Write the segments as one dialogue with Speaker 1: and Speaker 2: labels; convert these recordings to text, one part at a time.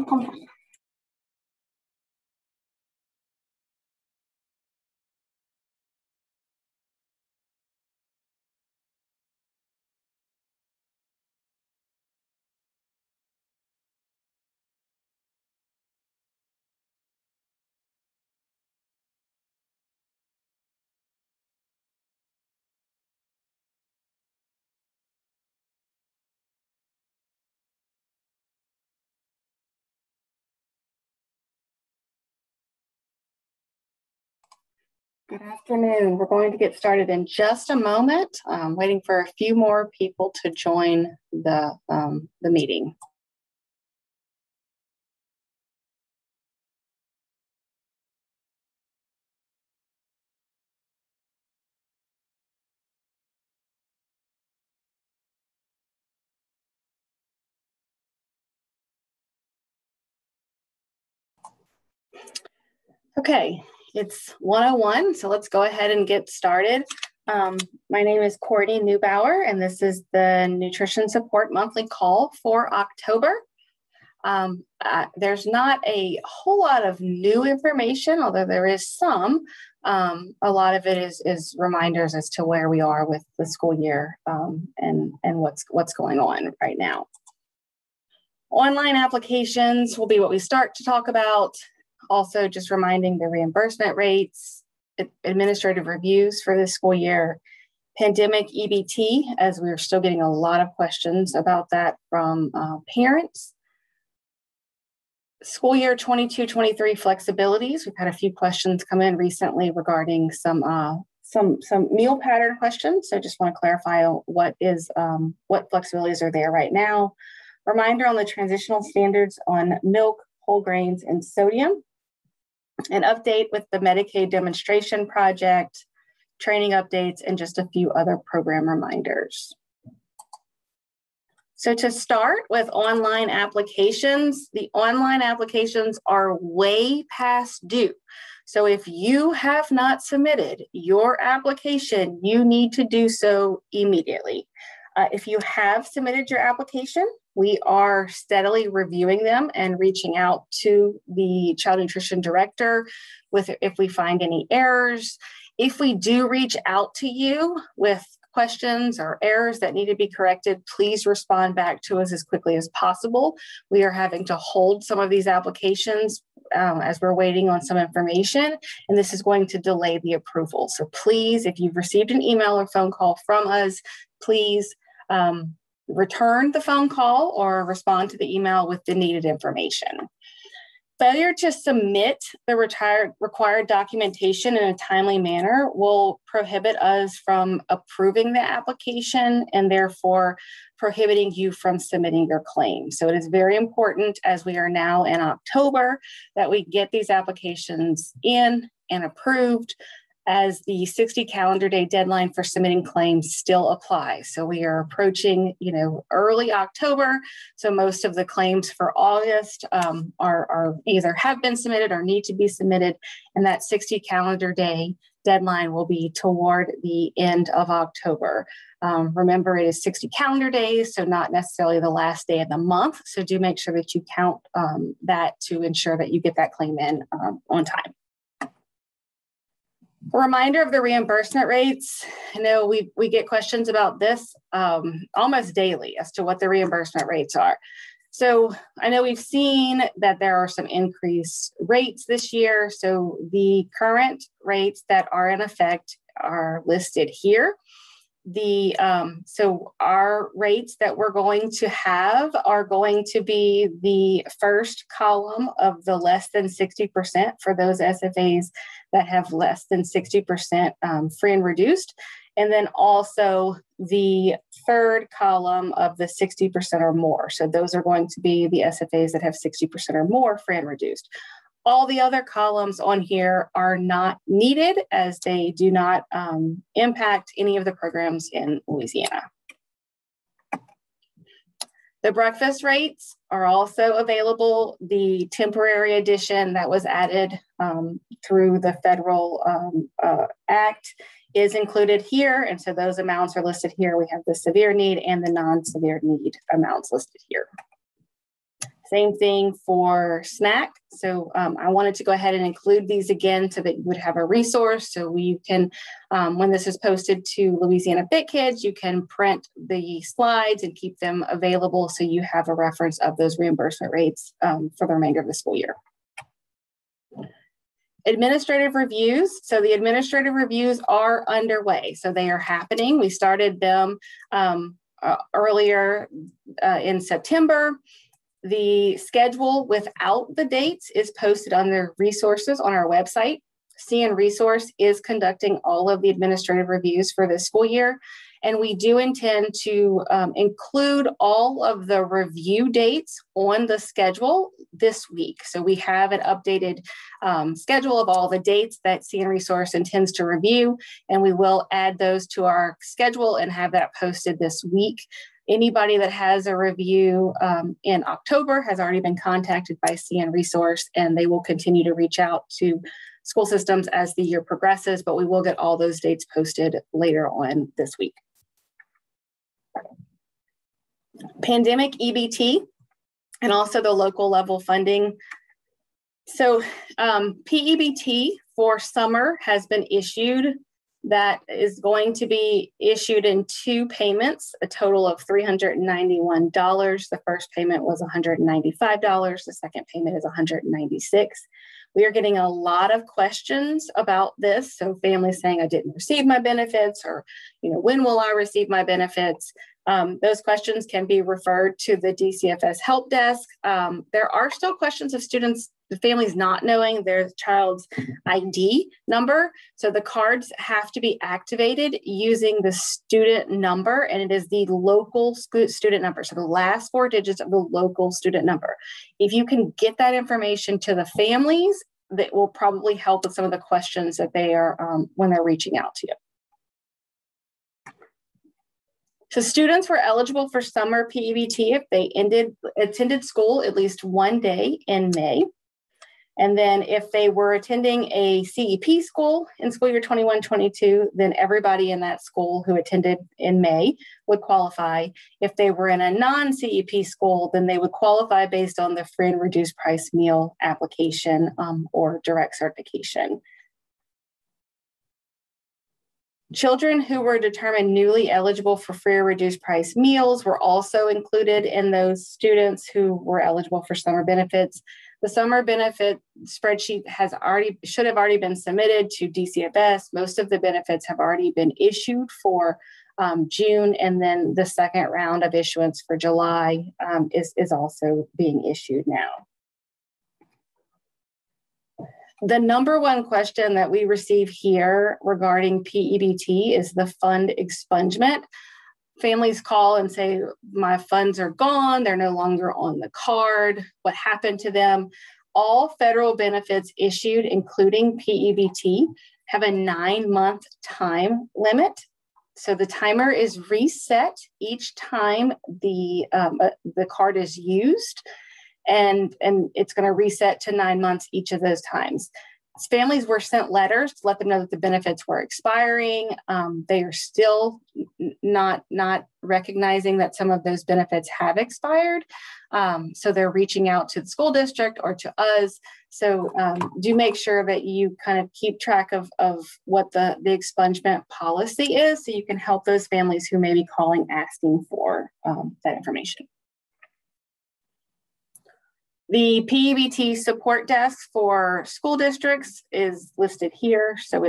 Speaker 1: come. Good afternoon. We're going to get started in just a moment. Waiting for a few more people to join the meeting. Okay, it's 1:01, so let's go ahead and get started. My name is Courtney Neubauer, and this is the Nutrition Support Monthly Call for October. There's not a whole lot of new information, although there is some. A lot of it is reminders as to where we are with the school year and what's going on right now. Online applications will be what we start to talk about. Also, just reminding the reimbursement rates, administrative reviews for this school year, pandemic EBT, as we're still getting a lot of questions about that from parents. School year 22-23 flexibilities. We've had a few questions come in recently regarding some meal pattern questions. So just want to clarify what flexibilities are there right now. Reminder on the transitional standards on milk, whole grains, and sodium. An update with the Medicaid demonstration project, training updates, and just a few other program reminders. So to start with online applications, the online applications are way past due. So if you have not submitted your application, you need to do so immediately. If you have submitted your application, we are steadily reviewing them and reaching out to the child nutrition director if we find any errors. If we do reach out to you with questions or errors that need to be corrected, please respond back to us as quickly as possible. We are having to hold some of these applications as we're waiting on some information, and this is going to delay the approval. So please, if you've received an email or phone call from us, please return the phone call or respond to the email with the needed information. Failure to submit the required documentation in a timely manner will prohibit us from approving the application and therefore prohibiting you from submitting your claim. So it is very important, as we are now in October, that we get these applications in and approved, as the 60 calendar day deadline for submitting claims still applies. So we are approaching, early October. So most of the claims for August are either have been submitted or need to be submitted. And that 60 calendar day deadline will be toward the end of October. Remember, it is 60 calendar days, so not necessarily the last day of the month. So do make sure that you count that to ensure that you get that claim in on time. A reminder of the reimbursement rates. I know we get questions about this almost daily as to what the reimbursement rates are. So I know we've seen that there are some increased rates this year. So the current rates that are in effect are listed here. So our rates that we're going to have are going to be the first column of the less than 60% for those SFAs that have less than 60% free and reduced. And then also the third column of the 60% or more. So those are going to be the SFAs that have 60% or more free and reduced. All the other columns on here are not needed, as they do not impact any of the programs in Louisiana. The breakfast rates are also available. The temporary addition that was added through the federal act is included here. And so those amounts are listed here. We have the severe need and the non-severe need amounts listed here. Same thing for SNAC. So I wanted to go ahead and include these again so that you would have a resource. So we can, when this is posted to Louisiana Fit Kids, you can print the slides and keep them available so you have a reference of those reimbursement rates for the remainder of the school year. Administrative reviews. So the administrative reviews are underway. So they are happening. We started them earlier in September. The schedule without the dates is posted on their resources on our website. CN Resource is conducting all of the administrative reviews for this school year. And we do intend to include all of the review dates on the schedule this week. So we have an updated schedule of all the dates that CN Resource intends to review, and we will add those to our schedule and have that posted this week. Anybody that has a review in October has already been contacted by CN Resource, and they will continue to reach out to school systems as the year progresses, but we will get all those dates posted later on this week. Pandemic EBT and also the local level funding. So P-EBT for summer has been issued. That is going to be issued in 2 payments, a total of $391. The first payment was $195. The second payment is $196. We are getting a lot of questions about this. So families saying, I didn't receive my benefits, or, when will I receive my benefits? Those questions can be referred to the DCFS help desk. There are still questions of students, the families not knowing their child's ID number. So the cards have to be activated using the student number, and it is the local student number. So the last 4 digits of the local student number. If you can get that information to the families, that will probably help with some of the questions that they are when they're reaching out to you. So students were eligible for summer P-EBT if they attended school at least 1 day in May. And then if they were attending a CEP school in school year 21-22, then everybody in that school who attended in May would qualify. If they were in a non-CEP school, then they would qualify based on the free and reduced price meal application or direct certification. Children who were determined newly eligible for free or reduced price meals were also included in those students who were eligible for summer benefits. The summer benefit spreadsheet should have already been submitted to DCFS. Most of the benefits have already been issued for June, and then the second round of issuance for July is also being issued now. The number one question that we receive here regarding P-EBT is the fund expungement. Families call and say, my funds are gone, they're no longer on the card, what happened to them? All federal benefits issued, including P-EBT, have a 9-month time limit. So the timer is reset each time the card is used. And it's going to reset to 9 months each of those times. Families were sent letters to let them know that the benefits were expiring. They are still not recognizing that some of those benefits have expired. So they're reaching out to the school district or to us. So do make sure that you kind of keep track of what the expungement policy is, so you can help those families who may be calling asking for that information. The P-EBT support desk for school districts is listed here. So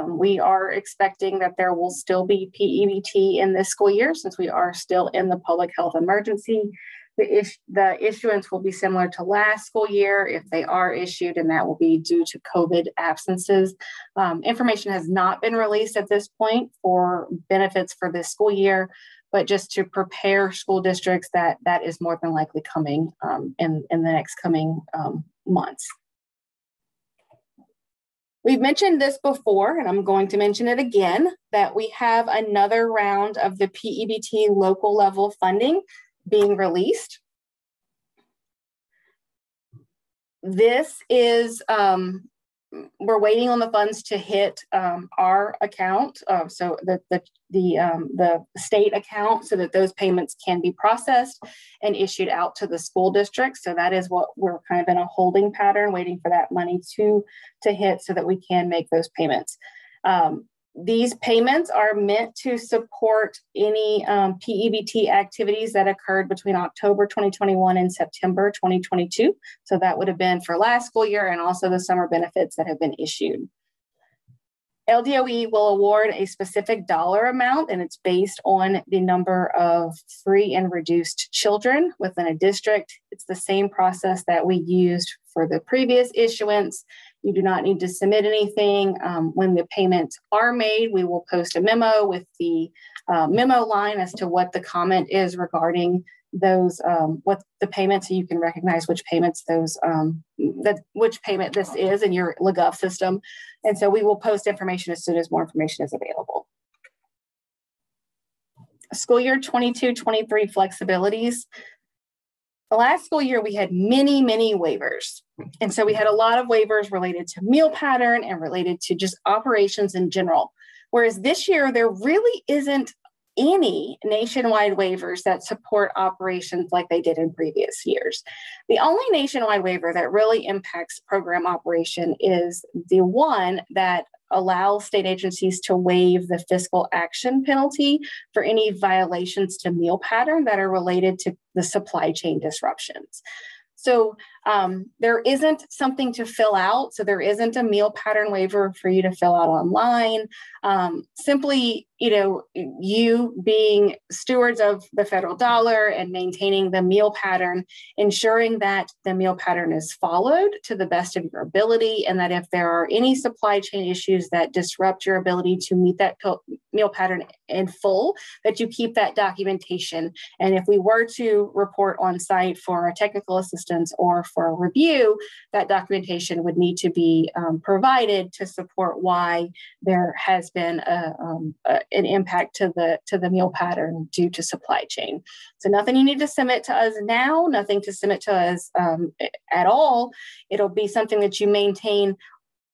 Speaker 1: we are expecting that there will still be P-EBT in this school year, since we are still in the public health emergency. The issuance will be similar to last school year if they are issued, and that will be due to COVID absences. Information has not been released at this point for benefits for this school year, but just to prepare school districts that is more than likely coming in the next coming months. We've mentioned this before, and I'm going to mention it again, that we have another round of the P-EBT local level funding being released. This is we're waiting on the funds to hit our account, so the state account, so that those payments can be processed and issued out to the school district. So that is what we're kind of in a holding pattern, waiting for that money to hit so that we can make those payments. These payments are meant to support any P-EBT activities that occurred between October 2021 and September 2022. So that would have been for last school year, and also the summer benefits that have been issued. LDOE will award a specific dollar amount, and it's based on the number of free and reduced children within a district. It's the same process that we used for the previous issuance. You do not need to submit anything. When the payments are made, we will post a memo with the memo line as to what the comment is regarding those, what the payments, so you can recognize which payments those, which payment this is in your LeGov system. And so we will post information as soon as more information is available. School year 22-23 flexibilities. The last school year, we had many, many waivers. And so we had a lot of waivers related to meal pattern and related to just operations in general. Whereas this year, there really isn't any nationwide waivers that support operations like they did in previous years. The only nationwide waiver that really impacts program operation is the one that allows state agencies to waive the fiscal action penalty for any violations to meal pattern that are related to the supply chain disruptions. So there isn't something to fill out. So there isn't a meal pattern waiver for you to fill out online. Simply, you being stewards of the federal dollar and maintaining the meal pattern, ensuring that the meal pattern is followed to the best of your ability, and that if there are any supply chain issues that disrupt your ability to meet that meal pattern in full, that you keep that documentation. And if we were to report on site for a technical assistance or for a review, that documentation would need to be provided to support why there has been an impact to the meal pattern due to supply chain. So nothing you need to submit to us now, nothing to submit to us at all. It'll be something that you maintain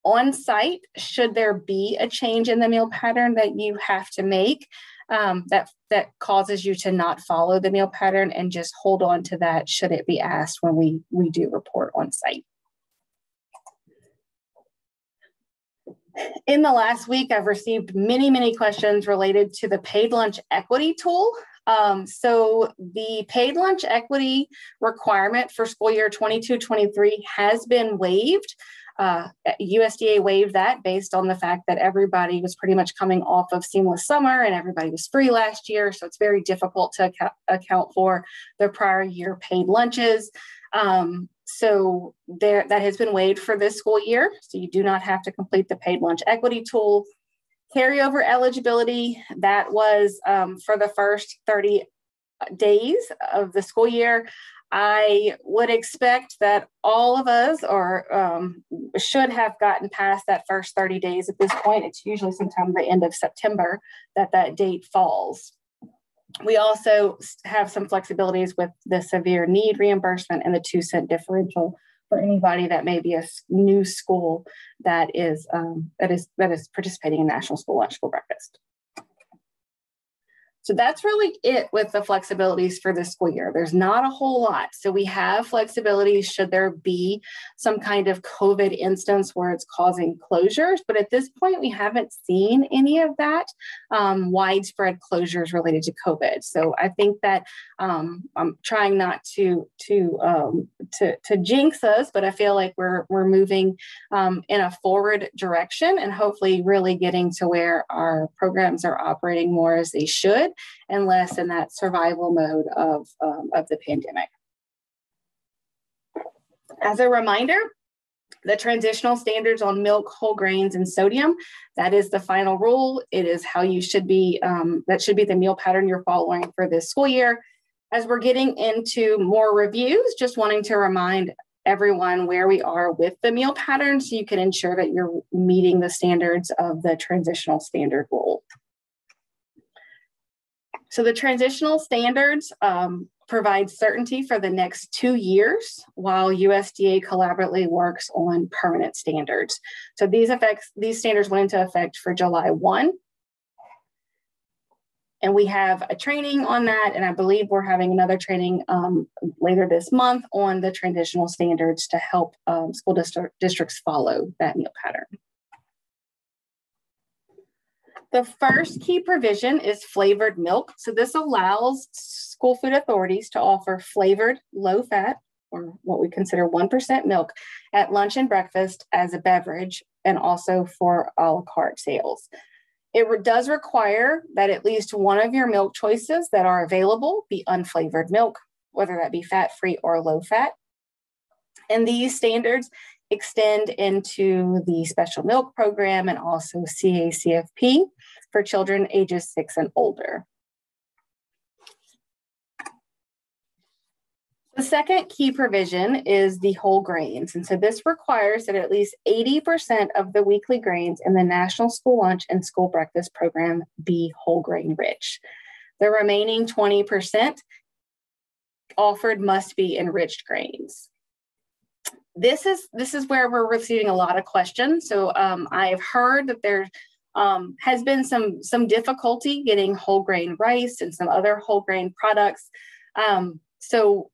Speaker 1: on site should there be a change in the meal pattern that you have to make that causes you to not follow the meal pattern, and just hold on to that should it be asked when we do report on site. In the last week, I've received many, many questions related to the paid lunch equity tool. So the paid lunch equity requirement for school year 22-23 has been waived. USDA waived that based on the fact that everybody was pretty much coming off of seamless summer and everybody was free last year. So it's very difficult to account for the prior year paid lunches. So that has been waived for this school year. So you do not have to complete the paid lunch equity tool. Carryover eligibility, that was for the first 30 days of the school year. I would expect that all of us should have gotten past that first 30 days at this point. It's usually sometime the end of September that date falls. We also have some flexibilities with the severe need reimbursement and the 2-cent differential for anybody that may be a new school that is participating in National School Lunch, School Breakfast. So that's really it with the flexibilities for this school year. There's not a whole lot. So we have flexibilities should there be some kind of COVID instance where it's causing closures. But at this point, we haven't seen any of that widespread closures related to COVID. So I think that I'm trying not to jinx us, but I feel like we're moving in a forward direction and hopefully really getting to where our programs are operating more as they should, and less in that survival mode of the pandemic. As a reminder, the transitional standards on milk, whole grains, and sodium, that is the final rule. It is how you should be, that should be the meal pattern you're following for this school year. As we're getting into more reviews, just wanting to remind everyone where we are with the meal pattern so you can ensure that you're meeting the standards of the transitional standard rule. So the transitional standards provides certainty for the next 2 years while USDA collaboratively works on permanent standards. So these standards went into effect for July 1. And we have a training on that, and I believe we're having another training later this month on the transitional standards to help school districts follow that meal pattern. The first key provision is flavored milk. So this allows school food authorities to offer flavored, low-fat, or what we consider 1% milk at lunch and breakfast as a beverage, and also for a la carte sales. It does require that at least one of your milk choices that are available be unflavored milk, whether that be fat-free or low-fat. And these standards extend into the special milk program and also CACFP for children ages 6 and older. The second key provision is the whole grains. And so this requires that at least 80% of the weekly grains in the National School Lunch and School Breakfast program be whole grain rich. The remaining 20% offered must be enriched grains. This is where we're receiving a lot of questions. So I've heard that there has been some difficulty getting whole grain rice and some other whole grain products. So,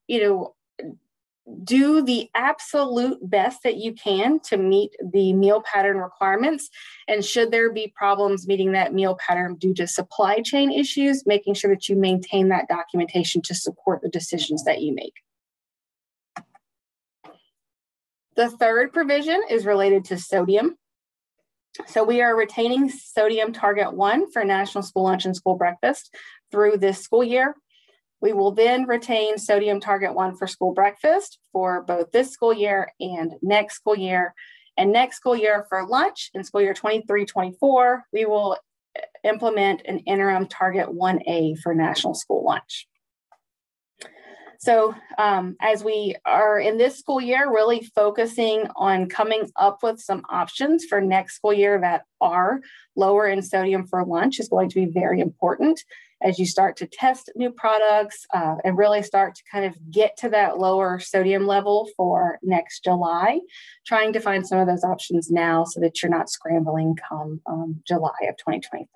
Speaker 1: do the absolute best that you can to meet the meal pattern requirements. And should there be problems meeting that meal pattern due to supply chain issues, making sure that you maintain that documentation to support the decisions that you make. The third provision is related to sodium. So we are retaining sodium target 1 for National School Lunch and School Breakfast through this school year. We will then retain sodium target 1 for school breakfast for both this school year and next school year. And next school year for lunch in school year 23-24, we will implement an interim target 1A for National School Lunch. So as we are in this school year, really focusing on coming up with some options for next school year that are lower in sodium for lunch is going to be very important as you start to test new products and really start to kind of get to that lower sodium level for next July, trying to find some of those options now so that you're not scrambling come July of 2023.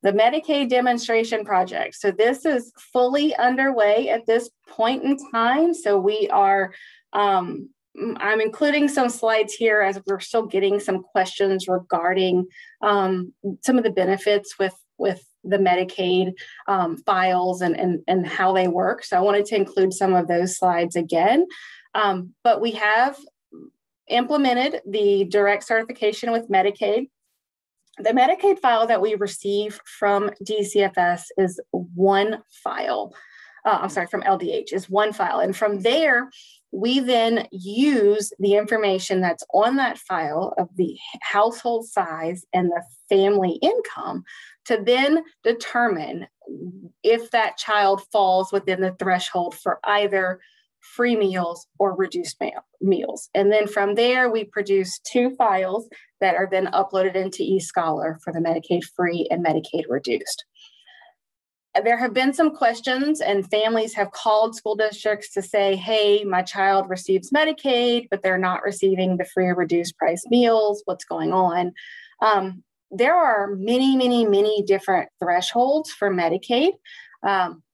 Speaker 1: The Medicaid demonstration project. So this is fully underway at this point in time. So we are, I'm including some slides here as we're still getting some questions regarding some of the benefits with the Medicaid files and how they work. So I wanted to include some of those slides again. But we have implemented the direct certification with Medicaid. The Medicaid file that we receive from DCFS is one file. From LDH is one file. And from there, we then use the information that's on that file of the household size and the family income to then determine if that child falls within the threshold for either free meals or reduced meals. And then from there, we produce 2 files that are then uploaded into eScholar for the Medicaid free and Medicaid reduced. There have been some questions and families have called school districts to say, hey, my child receives Medicaid, but they're not receiving the free or reduced price meals. What's going on? There are many different thresholds for Medicaid.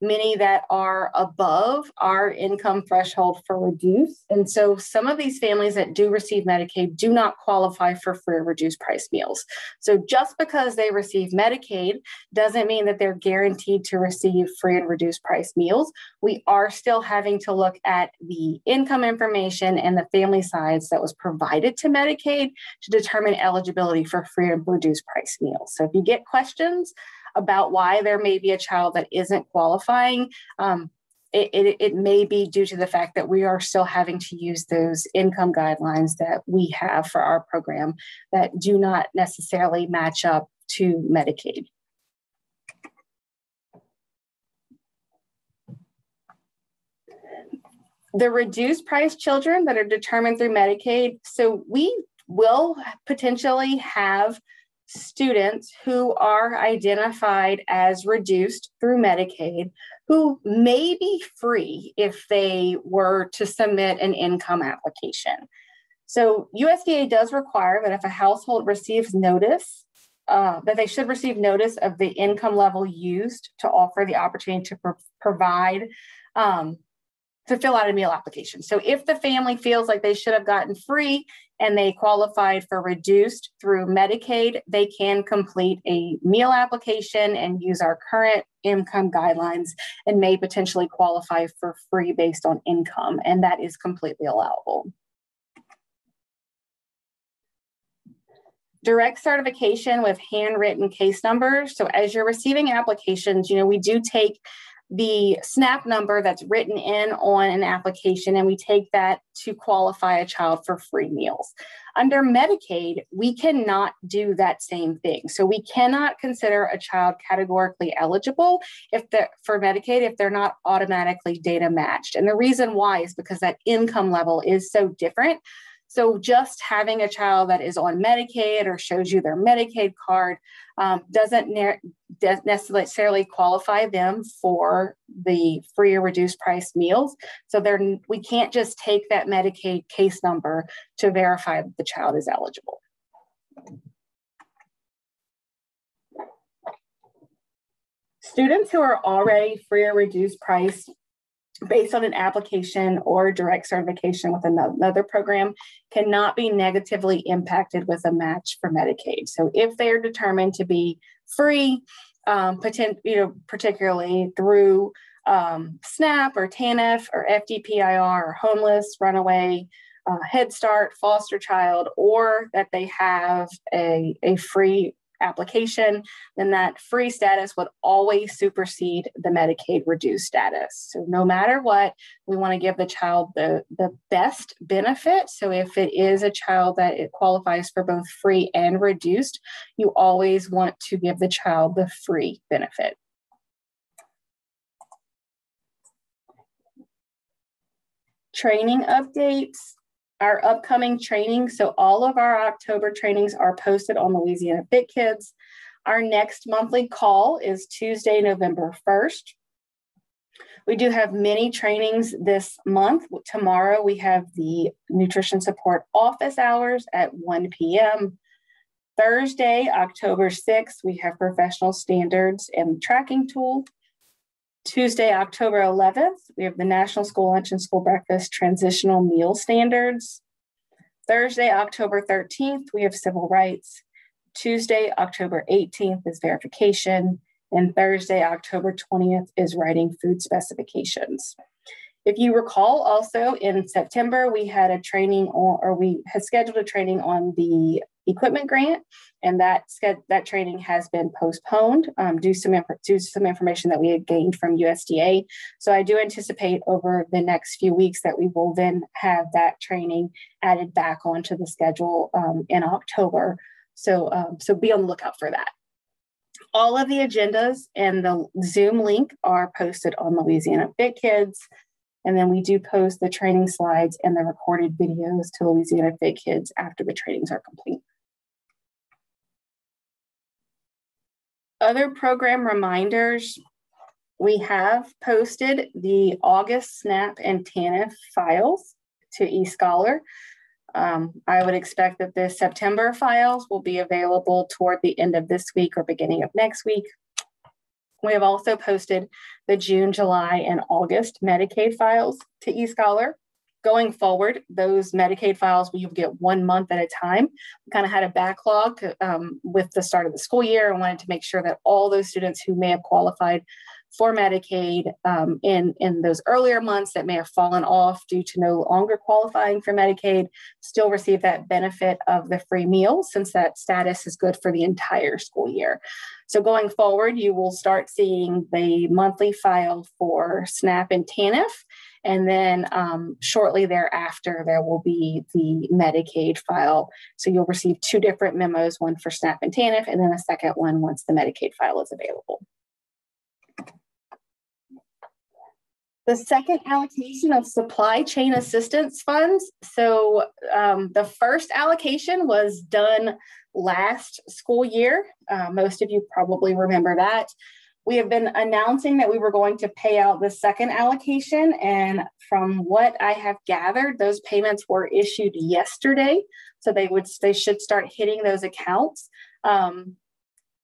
Speaker 1: Many that are above our income threshold for reduced. And so some of these families that do receive Medicaid do not qualify for free or reduced price meals. So just because they receive Medicaid doesn't mean that they're guaranteed to receive free and reduced price meals. We are still having to look at the income information and the family size that was provided to Medicaid to determine eligibility for free and reduced price meals. So if you get questions about why there may be a child that isn't qualifying, it may be due to the fact that we are still having to use those income guidelines that we have for our program that do not necessarily match up to Medicaid. The reduced price children that are determined through Medicaid, so we will potentially have students who are identified as reduced through Medicaid who may be free if they were to submit an income application. So USDA does require that if a household receives notice, that they should receive notice of the income level used to offer the opportunity to provide, to fill out a meal application. So if the family feels like they should have gotten free and they qualified for reduced through Medicaid, they can complete a meal application and use our current income guidelines and may potentially qualify for free based on income, and that is completely allowable. Direct certification with handwritten case numbers. So as you're receiving applications, we do take the SNAP number that's written in on an application, and we take that to qualify a child for free meals. Under Medicaid, we cannot do that same thing. So we cannot consider a child categorically eligible for Medicaid if they're not automatically data matched. And the reason why is because that income level is so different. So just having a child that is on Medicaid or shows you their Medicaid card doesn't necessarily qualify them for the free or reduced price meals. So we can't just take that Medicaid case number to verify that the child is eligible. Students who are already free or reduced price based on an application or direct certification with another program cannot be negatively impacted with a match for Medicaid. So if they are determined to be free, particularly through SNAP or TANF or FDPIR or homeless, runaway, Head Start, foster child, or that they have a free application, then that free status would always supersede the Medicaid reduced status. So no matter what, we want to give the child the best benefit. So if it is a child that it qualifies for both free and reduced, you always want to give the child the free benefit. Training updates. Our upcoming training, so all of our October trainings are posted on Louisiana Fit Kids. Our next monthly call is Tuesday, November 1st. We do have many trainings this month. Tomorrow we have the nutrition support office hours at 1 p.m. Thursday, October 6th, we have professional standards and tracking tool. Tuesday, October 11th, we have the National School Lunch and School Breakfast Transitional Meal Standards. Thursday, October 13th, we have civil rights. Tuesday, October 18th is verification. And Thursday, October 20th is writing food specifications. If you recall, also in September, we had a training we had scheduled a training on the equipment grant, and that training has been postponed due to some information that we had gained from USDA. So I do anticipate over the next few weeks that we will then have that training added back onto the schedule in October. So be on the lookout for that. All of the agendas and the Zoom link are posted on Louisiana Fit Kids. And then we do post the training slides and the recorded videos to Louisiana Fit Kids after the trainings are complete. Other program reminders, we have posted the August SNAP and TANF files to eScholar. I would expect that the September files will be available toward the end of this week or beginning of next week. We have also posted the June, July, and August Medicaid files to eScholar. Going forward, those Medicaid files, you'll get 1 month at a time. We kind of had a backlog with the start of the school year and wanted to make sure that all those students who may have qualified for Medicaid in those earlier months that may have fallen off due to no longer qualifying for Medicaid still receive that benefit of the free meals, since that status is good for the entire school year. So going forward, you will start seeing the monthly file for SNAP and TANF, and then shortly thereafter, there will be the Medicaid file. So you'll receive 2 different memos, one for SNAP and TANF, and then a second one once the Medicaid file is available. The second allocation of supply chain assistance funds. So the first allocation was done last school year. Most of you probably remember that. We have been announcing that we were going to pay out the second allocation, and from what I have gathered, those payments were issued yesterday, so they should start hitting those accounts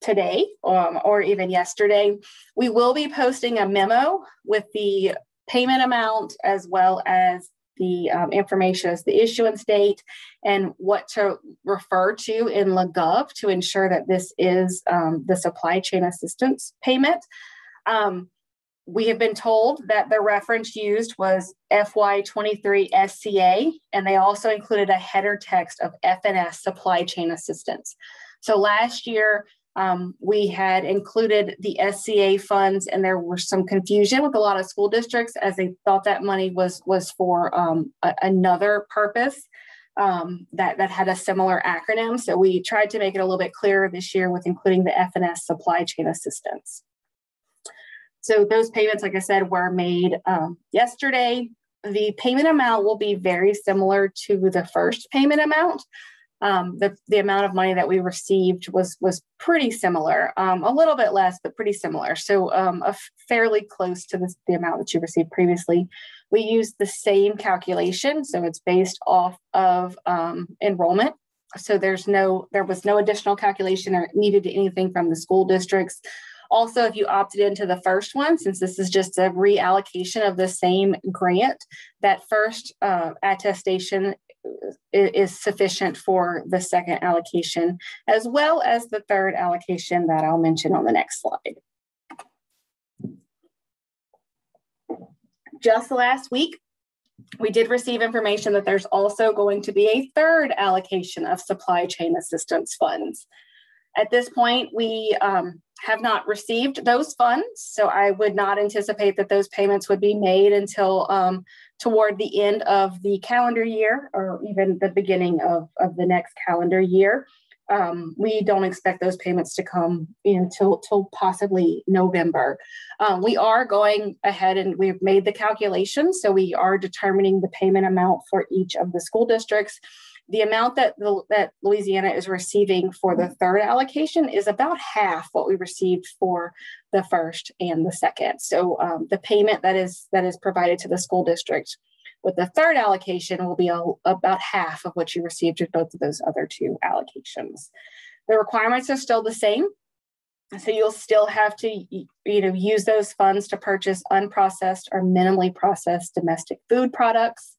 Speaker 1: today or even yesterday. We will be posting a memo with the payment amount as well as the information as the issuance date and what to refer to in LaGov to ensure that this is the supply chain assistance payment. We have been told that the reference used was FY23 SCA, and they also included a header text of FNS supply chain assistance. So last year, we had included the SCA funds, and there was some confusion with a lot of school districts as they thought that money was for another purpose that had a similar acronym. So we tried to make it a little bit clearer this year with including the FNS supply chain assistance. So those payments, like I said, were made yesterday. The payment amount will be very similar to the first payment amount. The amount of money that we received was pretty similar, a little bit less, but pretty similar. So fairly close to the amount that you received previously. We used the same calculation. So it's based off of enrollment. So there was no additional calculation or needed anything from the school districts. Also, if you opted into the first one, since this is just a reallocation of the same grant, that first attestation is sufficient for the second allocation, as well as the third allocation that I'll mention on the next slide. Just last week, we did receive information that there's also going to be a third allocation of supply chain assistance funds. At this point, we have not received those funds, so I would not anticipate that those payments would be made until toward the end of the calendar year or even the beginning of the next calendar year. We don't expect those payments to come until possibly November. We are going ahead and we've made the calculations, so we are determining the payment amount for each of the school districts. The amount that Louisiana is receiving for the third allocation is about half what we received for the first and the second. So the payment that is provided to the school district with the third allocation will be about half of what you received with both of those other two allocations. The requirements are still the same. So you'll still have to use those funds to purchase unprocessed or minimally processed domestic food products.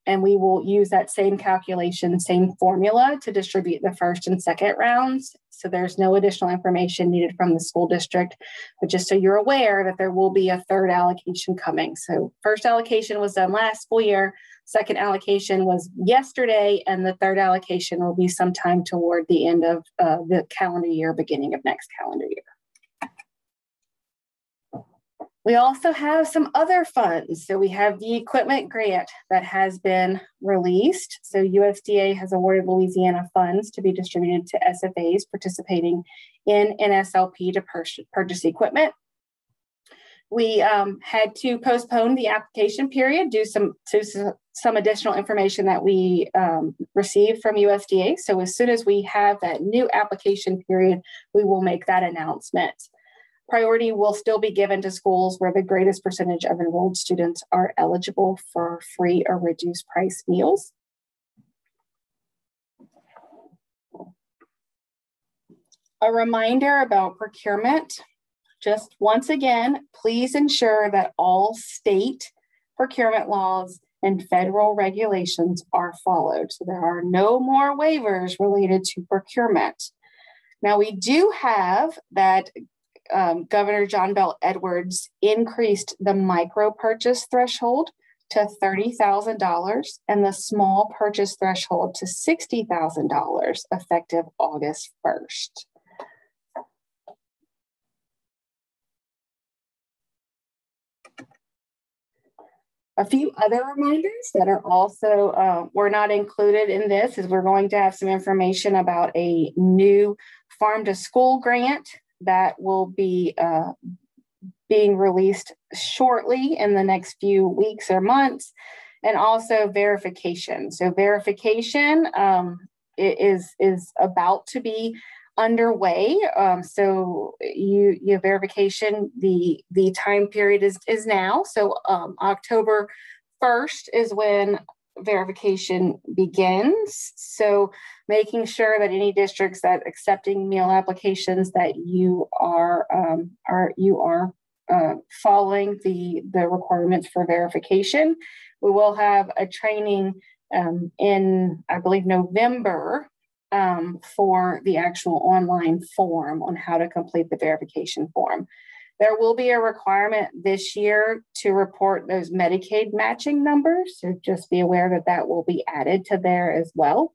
Speaker 1: And we will use that same calculation, same formula to distribute the first and second rounds. So there's no additional information needed from the school district, but just so you're aware that there will be a third allocation coming. So first allocation was done last school year, second allocation was yesterday, and the third allocation will be sometime toward the end of the calendar year, beginning of next calendar year. We also have some other funds. So we have the equipment grant that has been released. So USDA has awarded Louisiana funds to be distributed to SFAs participating in NSLP to purchase equipment. We had to postpone the application period due to some additional information that we received from USDA. So as soon as we have that new application period, we will make that announcement. Priority will still be given to schools where the greatest percentage of enrolled students are eligible for free or reduced price meals. A reminder about procurement. Just once again, please ensure that all state procurement laws and federal regulations are followed. So there are no more waivers related to procurement. Now we do have that Governor John Bel Edwards increased the micro purchase threshold to $30,000 and the small purchase threshold to $60,000 effective August 1st. A few other reminders that are also were not included in this is we're going to have some information about a new farm to school grant that will be being released shortly in the next few weeks or months, and also verification. So verification is about to be underway. So your verification, the time period is now. So October 1st is when verification begins. So making sure that any districts that accepting meal applications that you are following the requirements for verification. We will have a training in, I believe, November for the actual online form on how to complete the verification form. There will be a requirement this year to report those Medicaid matching numbers. So just be aware that that will be added to there as well.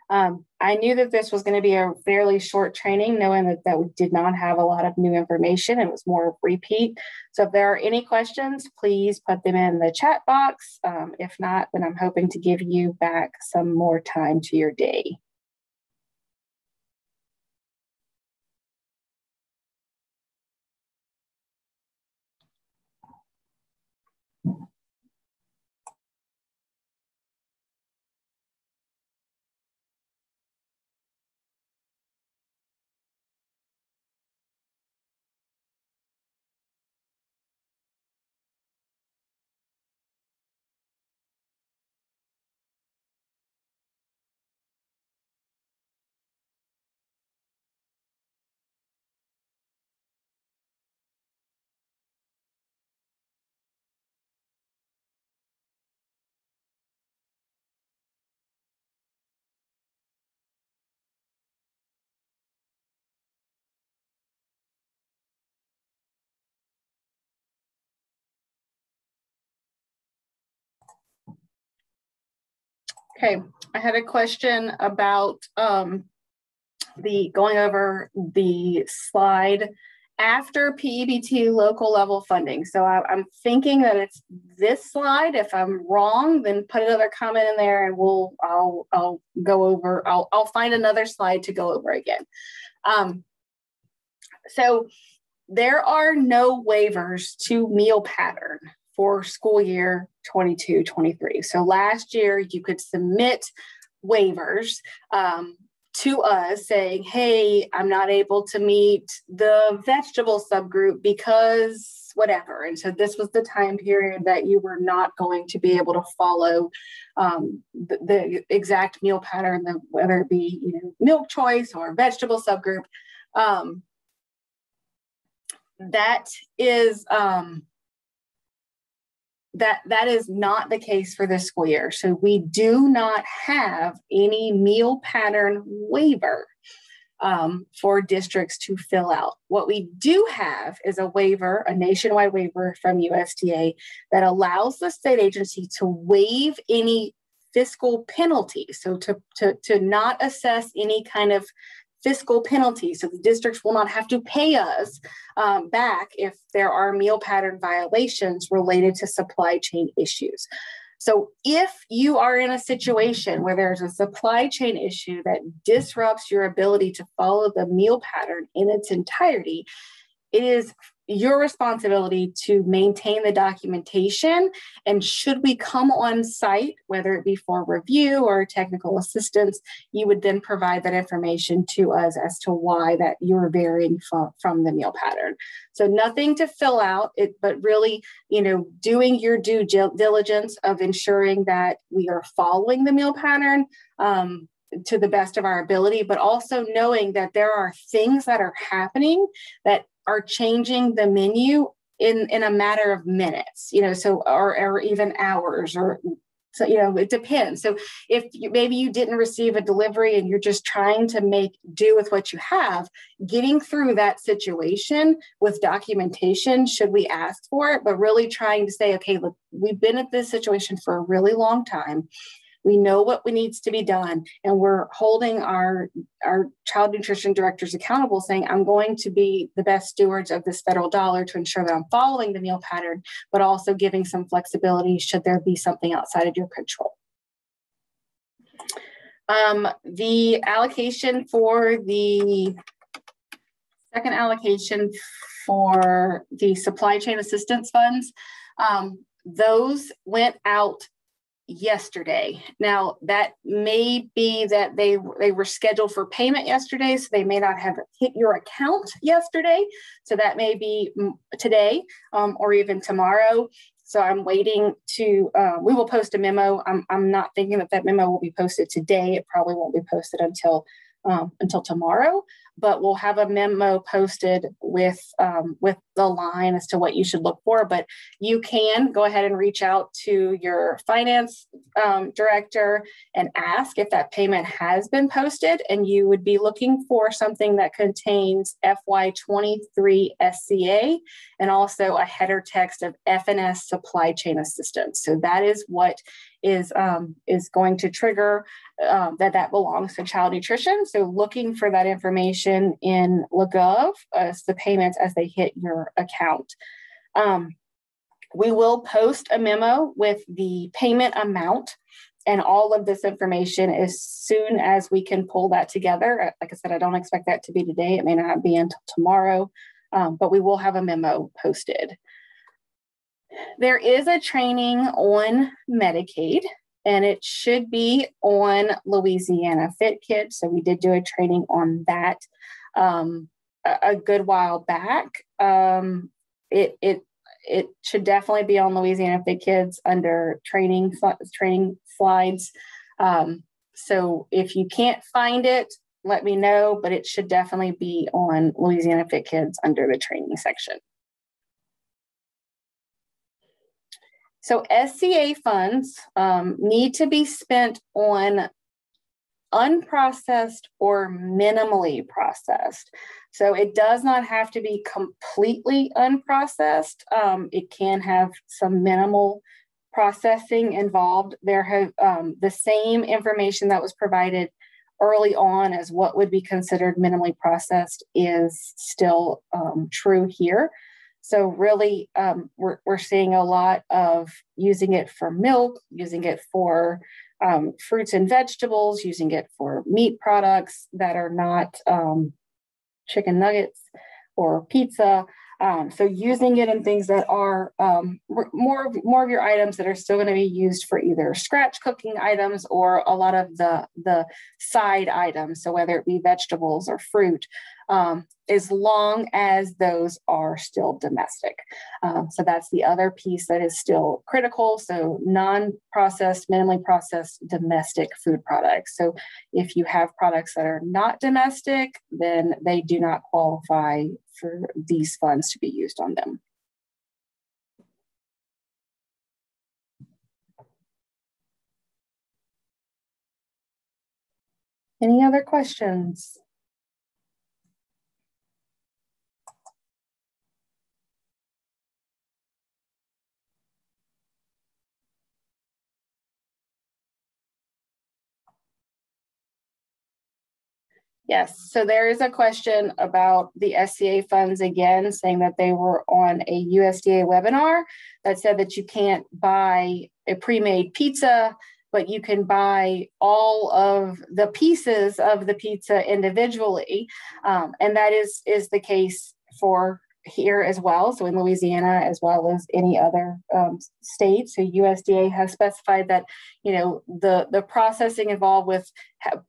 Speaker 1: I knew that this was going to be a fairly short training, knowing that we did not have a lot of new information. It was more of repeat. So if there are any questions, please put them in the chat box. If not, then I'm hoping to give you back some more time to your day. Okay, I had a question about going over the slide after P-EBT local level funding. So I'm thinking that it's this slide. If I'm wrong, then put another comment in there, and I'll go over. I'll find another slide to go over again. So there are no waivers to meal pattern for school year 22-23. So last year you could submit waivers to us saying, hey, I'm not able to meet the vegetable subgroup because whatever. And so this was the time period that you were not going to be able to follow the exact meal pattern, whether it be milk choice or vegetable subgroup. That is that is not the case for this school year. So we do not have any meal pattern waiver for districts to fill out. What we do have is a waiver, a nationwide waiver from USDA that allows the state agency to waive any fiscal penalty. So to not assess any kind of fiscal penalty. So the districts will not have to pay us back if there are meal pattern violations related to supply chain issues. So if you are in a situation where there's a supply chain issue that disrupts your ability to follow the meal pattern in its entirety, it is your responsibility to maintain the documentation. And should we come on site, whether it be for review or technical assistance, you would then provide that information to us as to why that you're varying from the meal pattern. So nothing to fill out, but really, doing your due diligence of ensuring that we are following the meal pattern to the best of our ability, but also knowing that there are things that are happening that are changing the menu in a matter of minutes, or even hours, or so, it depends. So if maybe you didn't receive a delivery and you're just trying to make do with what you have, getting through that situation with documentation, should we ask for it, but really trying to say, okay, look, we've been at this situation for a really long time. We know what needs to be done, and we're holding our child nutrition directors accountable, saying, I'm going to be the best stewards of this federal dollar to ensure that I'm following the meal pattern, but also giving some flexibility should there be something outside of your control. The allocation for the second allocation for the supply chain assistance funds, those went out yesterday. Now that may be that they were scheduled for payment yesterday, so they may not have hit your account yesterday. So that may be today or even tomorrow. So I'm waiting to, we will post a memo. I'm not thinking that memo will be posted today. It probably won't be posted until tomorrow, but we'll have a memo posted with the line as to what you should look for. But you can go ahead and reach out to your finance director and ask if that payment has been posted, and you would be looking for something that contains FY23 SCA and also a header text of FNS supply chain assistance. So that is what is going to trigger that belongs to child nutrition. So looking for that information in LeGov as the payments as they hit your account. We will post a memo with the payment amount and all of this information as soon as we can pull that together. Like I said, I don't expect that to be today. It may not be until tomorrow, but we will have a memo posted. There is a training on Medicaid, and it should be on Louisiana Fit Kids. So we did do a training on that a good while back. It should definitely be on Louisiana Fit Kids under training slides. So if you can't find it, let me know, but it should definitely be on Louisiana Fit Kids under the training section. So SCA funds need to be spent on unprocessed or minimally processed. So it does not have to be completely unprocessed. It can have some minimal processing involved. There have the same information that was provided early on as what would be considered minimally processed is still true here. So really, we're seeing a lot of using it for milk, using it for fruits and vegetables, using it for meat products that are not chicken nuggets or pizza. So using it in things that are more of your items that are still going to be used for either scratch cooking items or a lot of the side items. So whether it be vegetables or fruit, as long as those are still domestic. So that's the other piece that is still critical. So non-processed, minimally processed domestic food products. So if you have products that are not domestic, then they do not qualify for these funds to be used on them. Any other questions? Yes, so there is a question about the SCA funds again, saying that they were on a USDA webinar that said that you can't buy a pre-made pizza, but you can buy all of the pieces of the pizza individually. And that is the case for here as well. So in Louisiana, as well as any other state. So USDA has specified that, you know, the processing involved with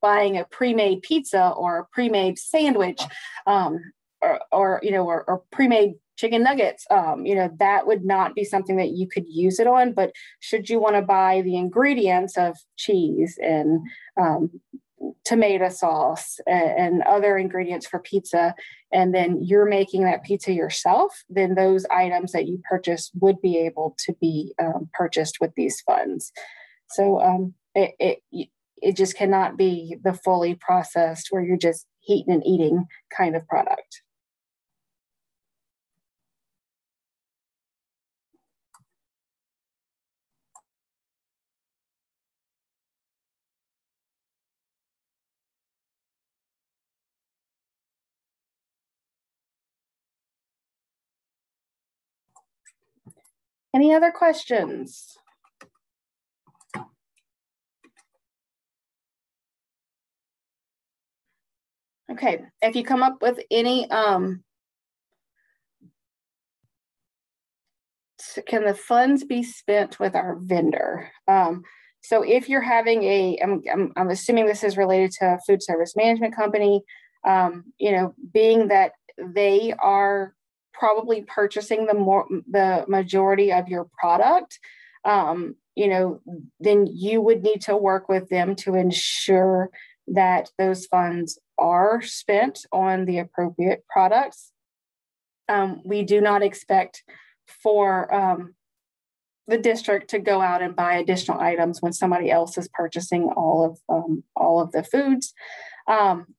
Speaker 1: buying a pre-made pizza or a pre-made sandwich or pre-made chicken nuggets, you know, that would not be something that you could use it on. But should you want to buy the ingredients of cheese and tomato sauce and other ingredients for pizza, and then you're making that pizza yourself, then those items that you purchase would be able to be purchased with these funds. So it just cannot be the fully processed where you're just heating and eating kind of product. Any other questions? Okay, if you come up with any, can the funds be spent with our vendor? So if you're having I'm assuming this is related to a food service management company, being that they are probably purchasing the majority of your product, then you would need to work with them to ensure that those funds are spent on the appropriate products. We do not expect for the district to go out and buy additional items when somebody else is purchasing all of the foods.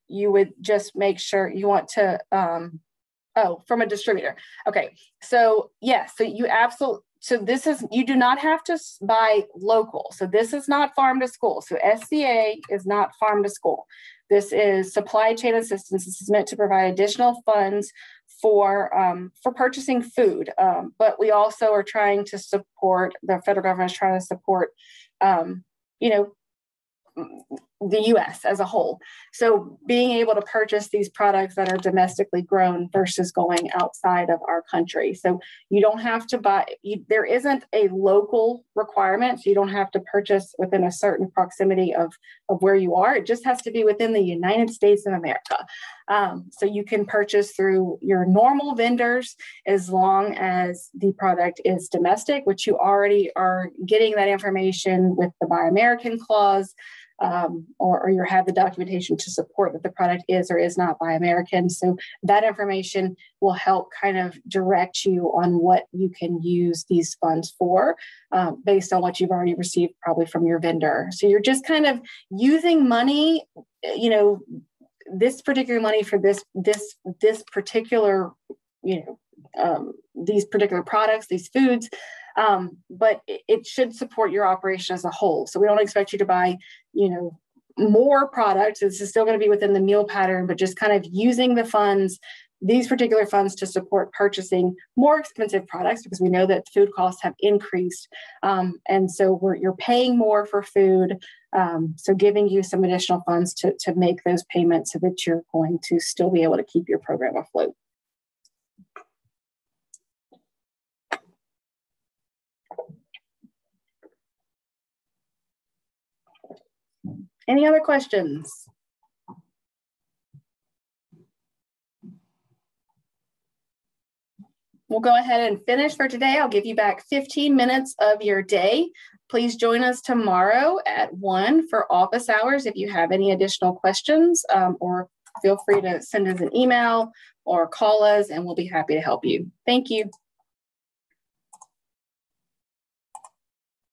Speaker 1: You would just make sure you want to, from a distributor. Okay. So yes, you do not have to buy local. So this is not farm to school. So SCA is not farm to school. This is supply chain assistance. This is meant to provide additional funds for purchasing food. But we also are trying to support, the federal government is trying to support, the U.S. as a whole. So being able to purchase these products that are domestically grown versus going outside of our country. So you don't have to buy, there isn't a local requirement. So you don't have to purchase within a certain proximity of where you are. It just has to be within the United States of America. So you can purchase through your normal vendors as long as the product is domestic, which you already are getting that information with the Buy American clause. Or you have the documentation to support that the product is or is not Buy American. So that information will help kind of direct you on what you can use these funds for based on what you've already received probably from your vendor. So you're just kind of using money, this particular money for this particular, these particular products, these foods. But it should support your operation as a whole. So we don't expect you to buy, more products. This is still going to be within the meal pattern, but just kind of using the funds, these particular funds, to support purchasing more expensive products, because we know that food costs have increased. And so you're paying more for food. So giving you some additional funds to make those payments so that you're going to still be able to keep your program afloat. Any other questions? We'll go ahead and finish for today. I'll give you back 15 minutes of your day. Please join us tomorrow at 1 for office hours if you have any additional questions, or feel free to send us an email or call us and we'll be happy to help you. Thank you.